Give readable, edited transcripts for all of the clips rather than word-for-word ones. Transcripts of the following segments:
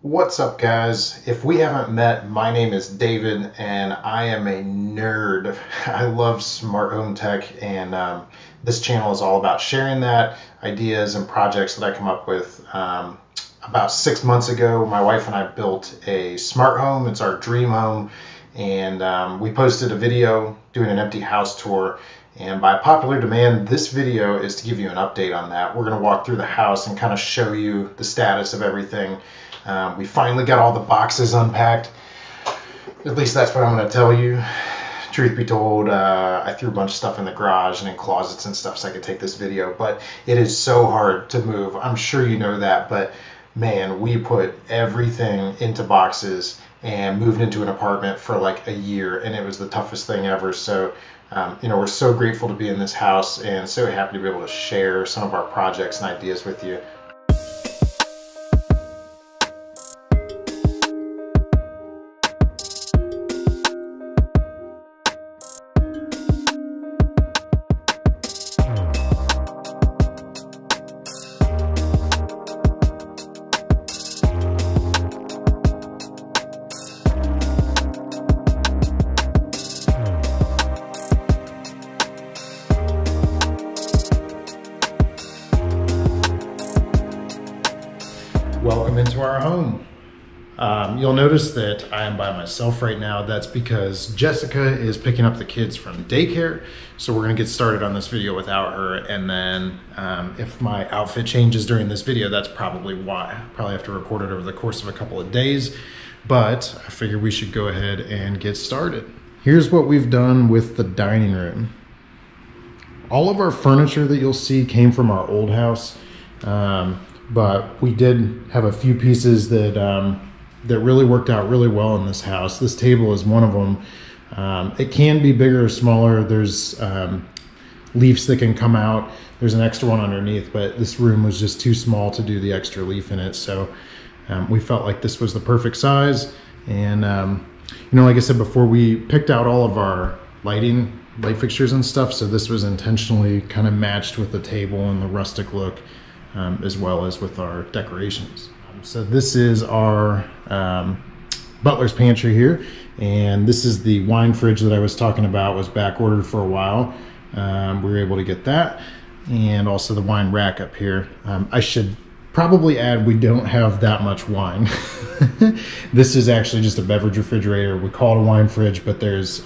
What's up, guys? If we haven't met, my name is David and I am a nerd. I love smart home tech, and this channel is all about sharing that, ideas and projects that I come up with. About 6 months ago, my wife and I built a smart home. It's our dream home, and we posted a video doing an empty house tour. And by popular demand, this video is to give you an update on that. We're going to walk through the house and kind of show you the status of everything. We finally got all the boxes unpacked. At least that's what I'm going to tell you. Truth be told, I threw a bunch of stuff in the garage and in closets and stuff so I could take this video, but it is so hard to move. I'm sure you know that, but man, we put everything into boxes and moved into an apartment for like a year, and it was the toughest thing ever. So we're so grateful to be in this house and so happy to be able to share some of our projects and ideas with you. Welcome into our home. You'll notice that I am by myself right now. That's because Jessica is picking up the kids from daycare. So we're gonna get started on this video without her. And then if my outfit changes during this video, that's probably why. Probably have to record it over the course of a couple of days, but I figured we should go ahead and get started. Here's what we've done with the dining room. All of our furniture that you'll see came from our old house. But we did have a few pieces that that really worked out really well in this house. This table is one of them. It can be bigger or smaller. There's leaves that can come out. There's an extra one underneath, but this room was just too small to do the extra leaf in it. So we felt like this was the perfect size. And like I said before, we picked out all of our light fixtures and stuff. So this was intentionally kind of matched with the table and the rustic look, as well as with our decorations. So this is our butler's pantry here, and this is the wine fridge that I was talking about. Was back ordered for a while. We were able to get that, and also the wine rack up here. I should probably add, we don't have that much wine. This is actually just a beverage refrigerator. We call it a wine fridge, but there's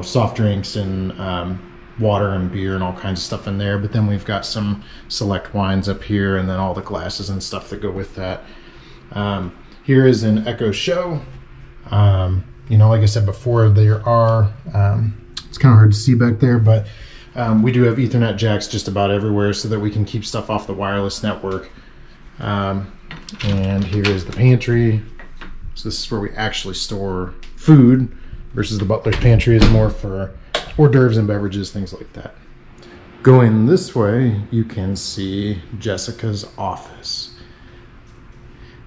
soft drinks and water and beer and all kinds of stuff in there. But then we've got some select wines up here, and then all the glasses and stuff that go with that. Here is an Echo Show. Like I said before, there are, it's kind of hard to see back there, but we do have Ethernet jacks just about everywhere so that we can keep stuff off the wireless network. And here is the pantry. So this is where we actually store food, versus the butler's pantry is more for hors d'oeuvres and beverages, things like that. Going this way, you can see Jessica's office.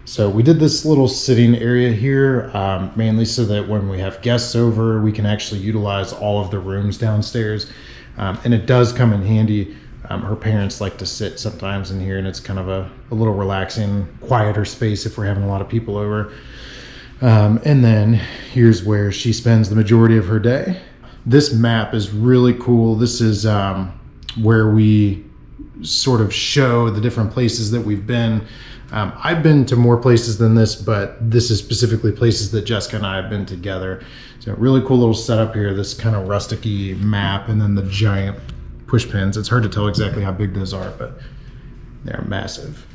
So we did this little sitting area here, mainly so that when we have guests over, we can actually utilize all of the rooms downstairs. And it does come in handy. Her parents like to sit sometimes in here, and it's kind of a little relaxing, quieter space if we're having a lot of people over. And then here's where she spends the majority of her day. This map is really cool. This is where we sort of show the different places that we've been. I've been to more places than this, but this is specifically places that Jessica and I have been together. So really cool little setup here, this kind of rustic-y map, and then the giant push pins. It's hard to tell exactly how big those are, but they're massive.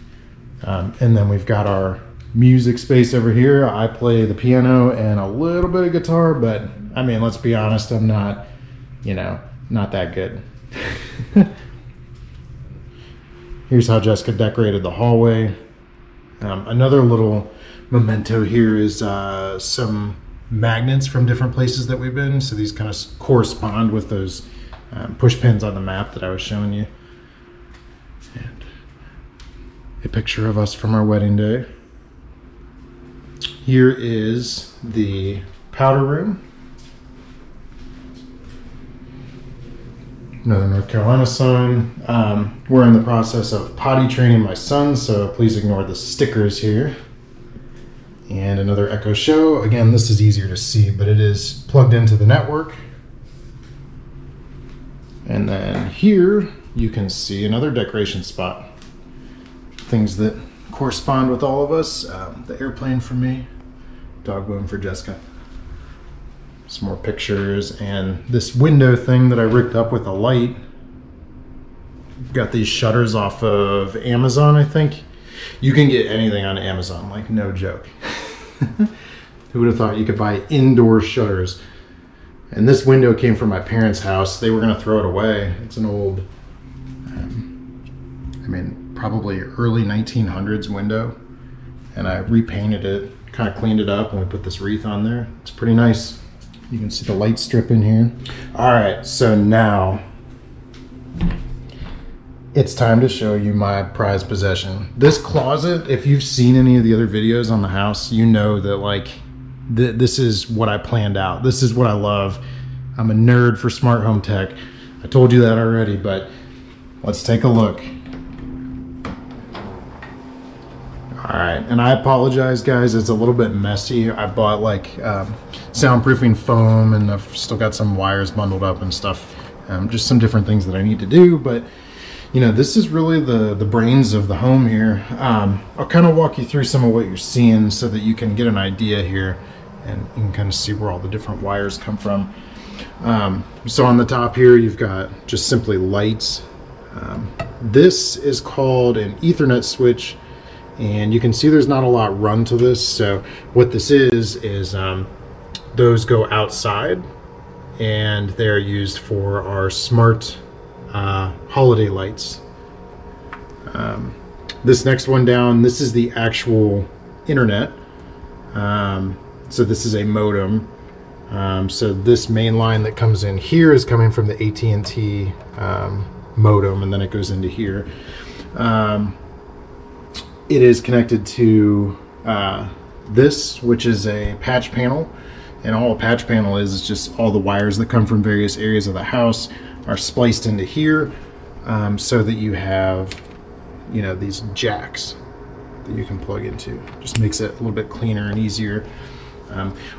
And then we've got our music space over here. I play the piano and a little bit of guitar, but I mean, let's be honest, I'm not, not that good. Here's how Jessica decorated the hallway. Another little memento here is some magnets from different places that we've been. So these kind of correspond with those push pins on the map that I was showing you. And a picture of us from our wedding day. Here is the powder room. Another North Carolina sign. We're in the process of potty training my son, so please ignore the stickers here. And another Echo Show. Again, this is easier to see, but it is plugged into the network. And then here you can see another decoration spot. Things that correspond with all of us. The airplane for me, dog bone for Jessica. Some more pictures, and this window thing that I rigged up with a light. Got these shutters off of Amazon, I think. You can get anything on Amazon, like no joke. Who would have thought you could buy indoor shutters? And this window came from my parents' house. They were gonna throw it away. It's an old, probably early 1900s window. And I repainted it, kind of cleaned it up, and we put this wreath on there. It's pretty nice. You can see the light strip in here. All right, so now it's time to show you my prized possession. This closet, if you've seen any of the other videos on the house, you know that like, this is what I planned out. This is what I love. I'm a nerd for smart home tech. I told you that already, but let's take a look. All right, and I apologize, guys. It's a little bit messy. I bought like soundproofing foam, and I've still got some wires bundled up and stuff. Just some different things that I need to do, but you know, this is really the brains of the home here. I'll kind of walk you through some of what you're seeing so that you can get an idea here, and you can kind of see where all the different wires come from. So on the top here, you've got just simply lights. This is called an Ethernet switch, and you can see there's not a lot run to this. So what this is those go outside, and they're used for our smart holiday lights. This next one down, this is the actual internet. So this is a modem. So this main line that comes in here is coming from the AT&T modem, and then it goes into here. It is connected to this, which is a patch panel, and all a patch panel is just all the wires that come from various areas of the house are spliced into here, so that you have, you know, these jacks that you can plug into. Just makes it a little bit cleaner and easier.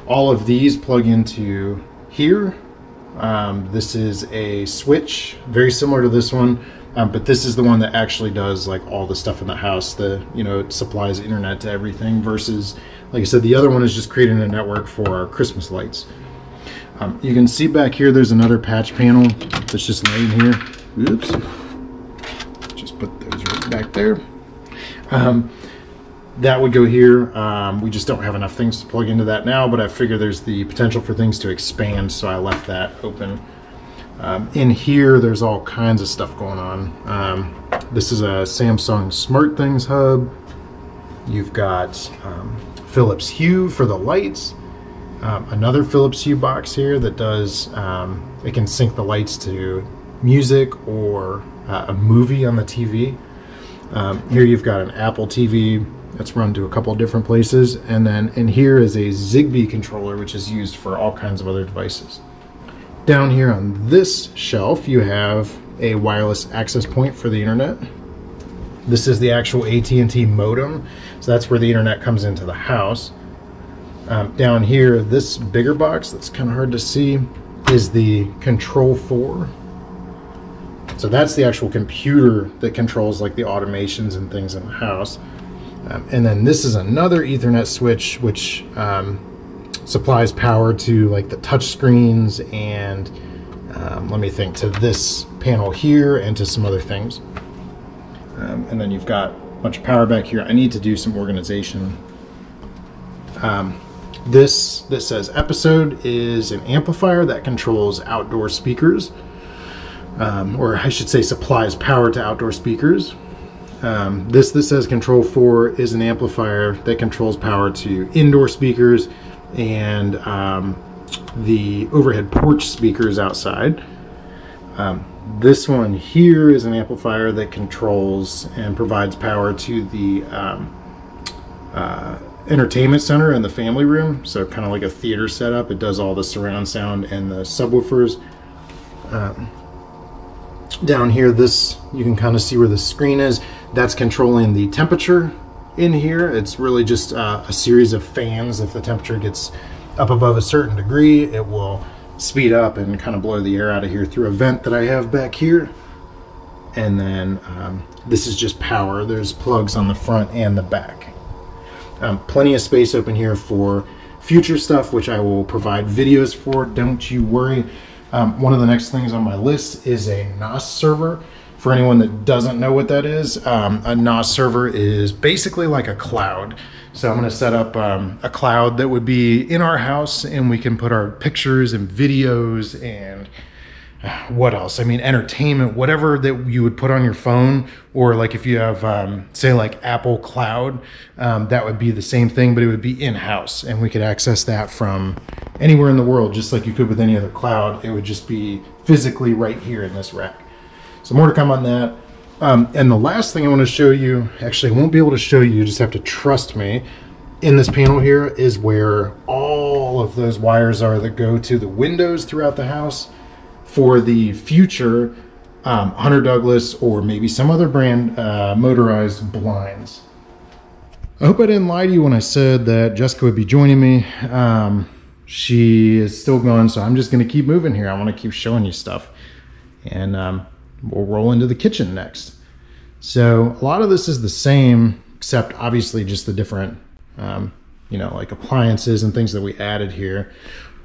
All of these plug into here. This is a switch, very similar to this one, but this is the one that actually does like all the stuff in the house. It supplies internet to everything, versus, like I said, the other one is just creating a network for our Christmas lights. You can see back here, there's another patch panel that's just laying here. Oops. Just put those right back there. That would go here. We just don't have enough things to plug into that now, but I figure there's the potential for things to expand, so I left that open. In here, there's all kinds of stuff going on. This is a Samsung SmartThings hub. You've got Philips Hue for the lights. Another Philips Hue box here that does, it can sync the lights to music or a movie on the TV. Here you've got an Apple TV that's run to a couple of different places, and then in here is a Zigbee controller, which is used for all kinds of other devices. Down here on this shelf, you have a wireless access point for the internet. This is the actual AT&T modem, so that's where the internet comes into the house. Down here, this bigger box that's kind of hard to see is the Control4. So that's the actual computer that controls like the automations and things in the house. And then this is another Ethernet switch, which supplies power to like the touch screens and let me think, to this panel here and to some other things. And then you've got a bunch of power back here. I need to do some organization. This that says episode is an amplifier that controls outdoor speakers, or I should say supplies power to outdoor speakers. This that says Control4 is an amplifier that controls power to indoor speakers and the overhead porch speakers outside. This one here is an amplifier that controls and provides power to the entertainment center and the family room, so kind of like a theater setup. It does all the surround sound and the subwoofers. Down here, this, you can kind of see where the screen is. That's controlling the temperature in here. It's really just a series of fans. If the temperature gets up above a certain degree, it will speed up and kind of blow the air out of here through a vent that I have back here. And then this is just power. There's plugs on the front and the back. Plenty of space open here for future stuff, which I will provide videos for, don't you worry. One of the next things on my list is a NOS server. For anyone that doesn't know what that is, a NOS server is basically like a cloud. So I'm going to set up a cloud that would be in our house, and we can put our pictures and videos and what else? I mean, entertainment, whatever that you would put on your phone, or like if you have, say like Apple Cloud, that would be the same thing, but it would be in-house, and we could access that from anywhere in the world, just like you could with any other cloud. It would just be physically right here in this rack. So more to come on that. And the last thing I want to show you, actually I won't be able to show you, you just have to trust me. In this panel here is where all of those wires are that go to the windows throughout the house for the future Hunter Douglas or maybe some other brand motorized blinds. I hope I didn't lie to you when I said that Jessica would be joining me. She is still gone, so I'm just going to keep moving here. I want to keep showing you stuff. And we'll roll into the kitchen next. So a lot of this is the same, except obviously just the different, you know, like appliances and things that we added here.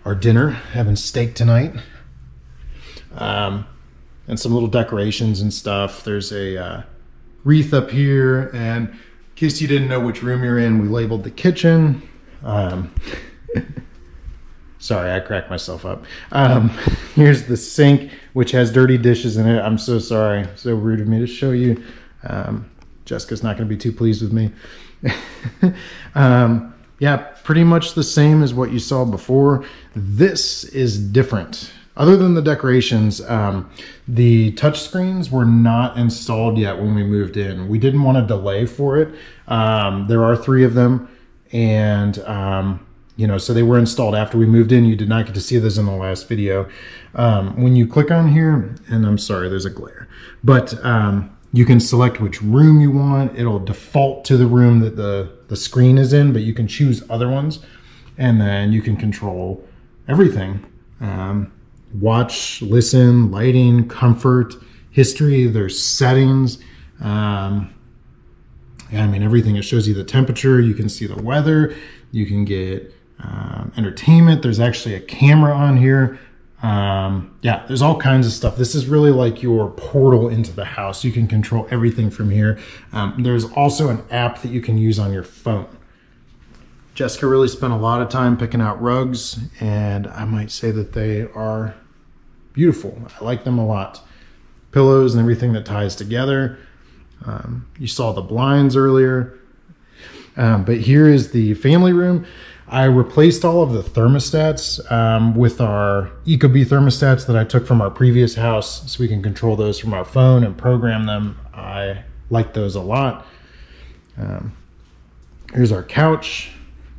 Our dinner, having steak tonight. And some little decorations and stuff. There's a wreath up here, and in case you didn't know which room you're in, we labeled the kitchen. Sorry, I cracked myself up. Here's the sink, which has dirty dishes in it. I'm so sorry. So rude of me to show you. Jessica's not going to be too pleased with me. Yeah, pretty much the same as what you saw before. This is different. Other than the decorations, the touchscreens were not installed yet when we moved in. We didn't want to delay for it. There are 3 of them, and you know, so they were installed after we moved in. You did not get to see those in the last video. When you click on here, and I'm sorry, there's a glare, but you can select which room you want. It'll default to the room that the screen is in, but you can choose other ones, and then you can control everything. Watch, listen, lighting, comfort, history, there's settings. I mean, everything. It shows you the temperature. You can see the weather. You can get entertainment. There's actually a camera on here. Yeah, there's all kinds of stuff. This is really like your portal into the house. You can control everything from here. There's also an app that you can use on your phone. Jessica really spent a lot of time picking out rugs, and I might say that they are beautiful. I like them a lot. Pillows and everything that ties together. You saw the blinds earlier. But here is the family room. I replaced all of the thermostats with our Ecobee thermostats that I took from our previous house, so we can control those from our phone and program them. I like those a lot. Here's our couch,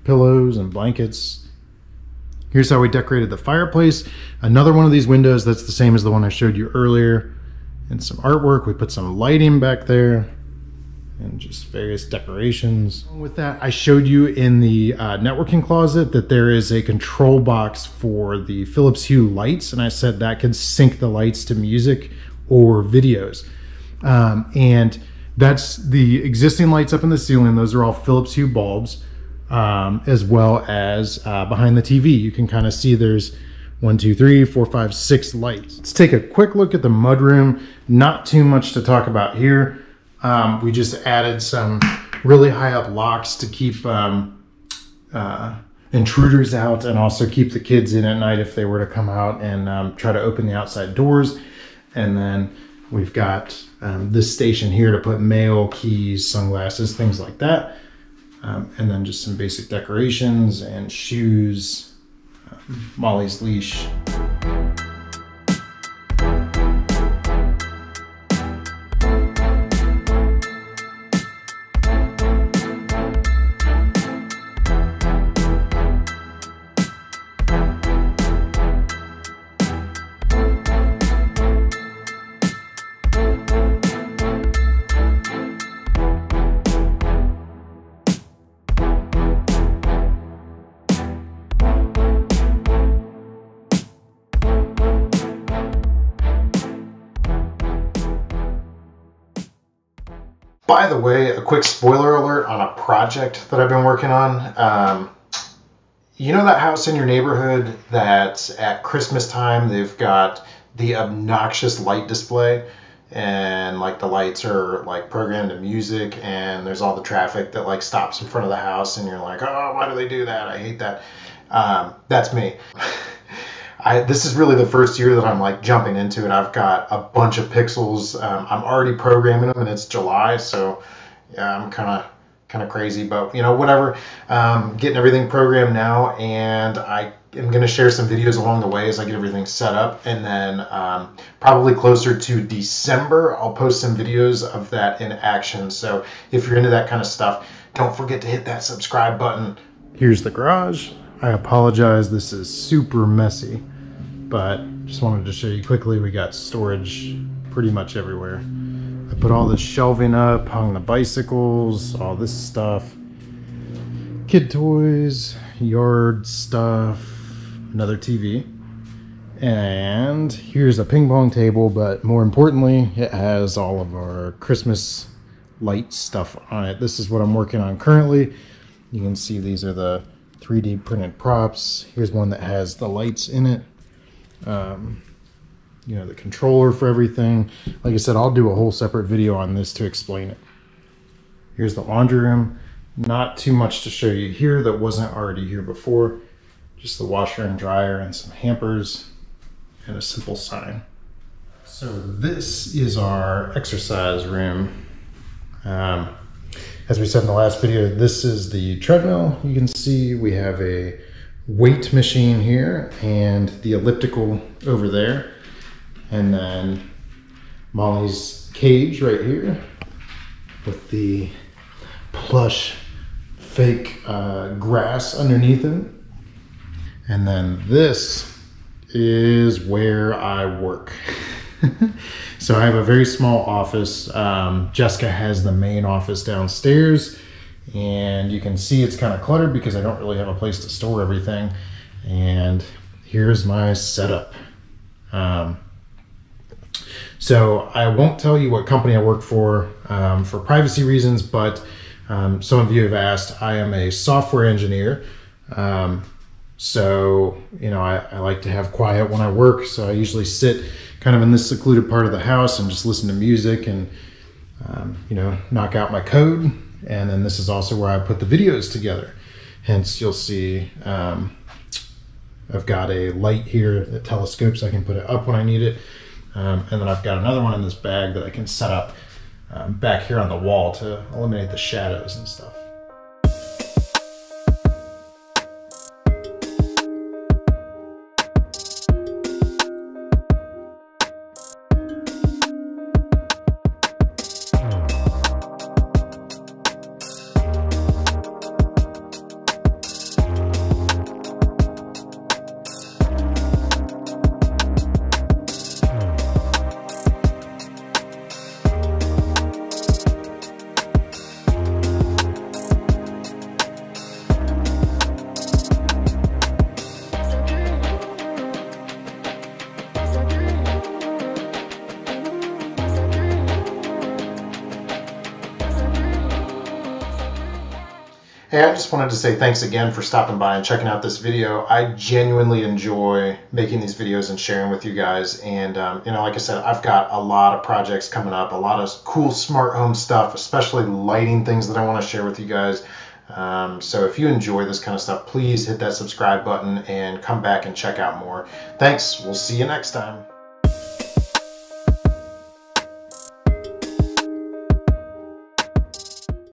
pillows and blankets. Here's how we decorated the fireplace. Another one of these windows that's the same as the one I showed you earlier. And some artwork. We put some lighting back there and just various decorations. With that, I showed you in the networking closet that there is a control box for the Philips Hue lights, and I said that could sync the lights to music or videos. And that's the existing lights up in the ceiling. Those are all Philips Hue bulbs, as well as behind the TV. You can kind of see there's 1, 2, 3, 4, 5, 6 lights. Let's take a quick look at the mudroom. Not too much to talk about here. We just added some really high up locks to keep intruders out, and also keep the kids in at night if they were to come out and try to open the outside doors. And then we've got this station here to put mail, keys, sunglasses, things like that. And then just some basic decorations and shoes, Molly's leash. By the way, a quick spoiler alert on a project that I've been working on. You know that house in your neighborhood that at Christmas time they've got the obnoxious light display, and like the lights are like programmed to music, and there's all the traffic that like stops in front of the house, and you're like, oh, why do they do that? I hate that. That's me. This is really the first year that I'm like jumping into it. I've got a bunch of pixels. I'm already programming them, and it's July, so yeah, I'm kind of crazy, but you know, whatever. Getting everything programmed now, and I am going to share some videos along the way as I get everything set up, and then probably closer to December, I'll post some videos of that in action. So if you're into that kind of stuff, don't forget to hit that subscribe button. Here's the garage. I apologize, this is super messy, but just wanted to show you quickly. We got storage pretty much everywhere. I put all this shelving up, hung the bicycles, all this stuff, kid toys, yard stuff, another TV, and here's a ping pong table, but more importantly, it has all of our Christmas light stuff on it. This is what I'm working on currently. You can see these are the 3D printed props. Here's one that has the lights in it. You know, the controller for everything. Like I said, I'll do a whole separate video on this to explain it. Here's the laundry room. Not too much to show you here that wasn't already here before. Just the washer and dryer and some hampers and a simple sign. So this is our exercise room. As we said in the last video, this is the treadmill. You can see we have a weight machine here and the elliptical over there. And then Molly's cage right here with the plush fake grass underneath it. And then this is where I work. So I have a very small office. Jessica has the main office downstairs, and you can see it's kind of cluttered because I don't really have a place to store everything. And here's my setup. So I won't tell you what company I work for privacy reasons, but some of you have asked. I am a software engineer. So, you know, I like to have quiet when I work. So I usually sit kind of in this secluded part of the house and just listen to music and, you know, knock out my code. And then this is also where I put the videos together. Hence, you'll see I've got a light here that telescopes. I can put it up when I need it. And then I've got another one in this bag that I can set up back here on the wall to eliminate the shadows and stuff. Hey, I just wanted to say thanks again for stopping by and checking out this video. I genuinely enjoy making these videos and sharing with you guys. And, you know, like I said, I've got a lot of projects coming up, a lot of cool smart home stuff, especially lighting things that I want to share with you guys. So if you enjoy this kind of stuff, please hit that subscribe button and come back and check out more. Thanks. We'll see you next time.